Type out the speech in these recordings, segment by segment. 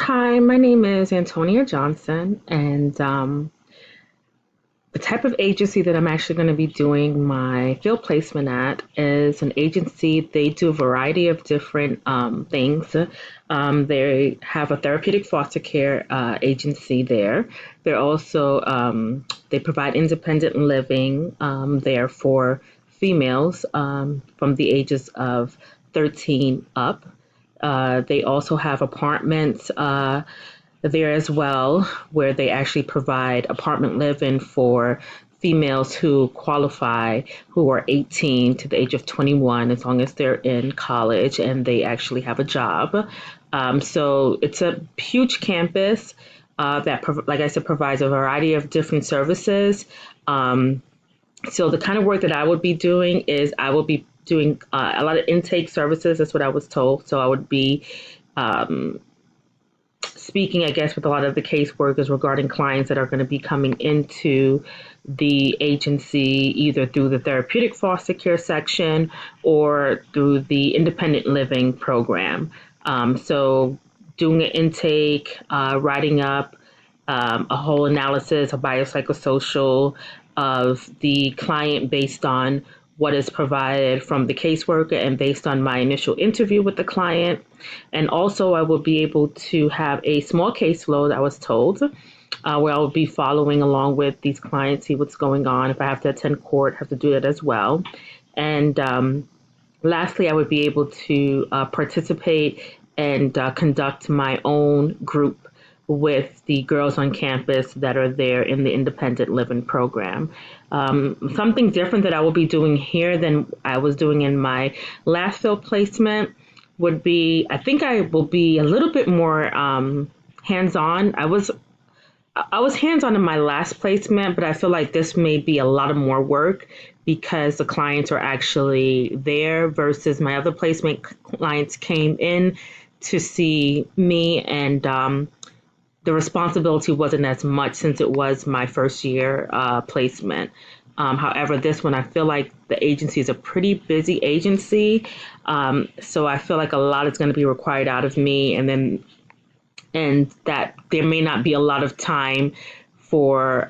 Hi, my name is Antonia Johnson, and the type of agency that I'm actually going to be doing my field placement at is an agency. They do a variety of different things. They have a therapeutic foster care agency there. They're also they provide independent living there for females from the ages of 13 up. They also have apartments there as well, where they actually provide apartment living for females who qualify, who are 18 to the age of 21, as long as they're in college and they actually have a job. So it's a huge campus like I said, provides a variety of different services. Um, so the kind of work that I would be doing is I will be doing a lot of intake services. That's what I was told. So I would be um, speaking, I guess, with a lot of the caseworkers regarding clients that are going to be coming into the agency either through the therapeutic foster care section or through the independent living program. So doing an intake, writing up a whole analysis, a biopsychosocial of the client based on what is provided from the caseworker and based on my initial interview with the client. And also, I will be able to have a small caseload, I was told, where I will be following along with these clients, see what's going on. If I have to attend court, I have to do that as well. And lastly, I would be able to participate and conduct my own group with the girls on campus that are there in the independent living program. Something different that I will be doing here than I was doing in my last field placement would be, I think I will be a little bit more hands-on. I was hands-on in my last placement, but I feel like this may be a lot of more work because the clients are actually there versus my other placement clients came in to see me, and the responsibility wasn't as much since it was my first year placement. However, this one, I feel like the agency is a pretty busy agency. So I feel like a lot is going to be required out of me, and that there may not be a lot of time for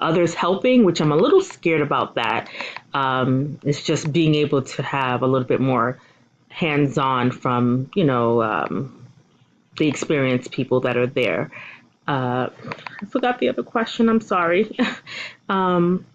others helping, which I'm a little scared about that. It's just being able to have a little bit more hands on from, the experienced people that are there. I forgot the other question. I'm sorry. um,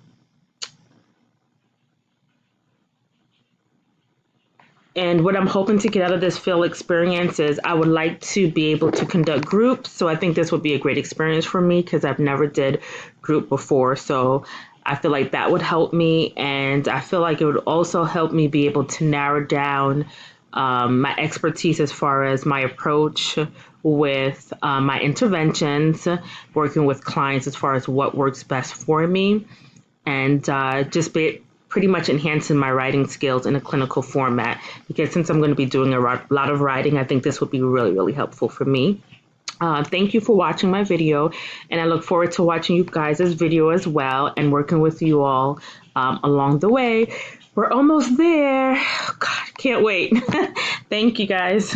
And what I'm hoping to get out of this field experience is I would like to be able to conduct groups. So I think this would be a great experience for me because I've never did group before. So I feel like that would help me. And I feel like it would also help me be able to narrow down my expertise as far as my approach with my interventions, working with clients as far as what works best for me, and just be pretty much enhancing my writing skills in a clinical format. Because since I'm going to be doing a lot of writing, I think this would be really, really helpful for me. Thank you for watching my video, and I look forward to watching you guys' video as well and working with you all along the way. We're almost there. God, can't wait. Thank you guys.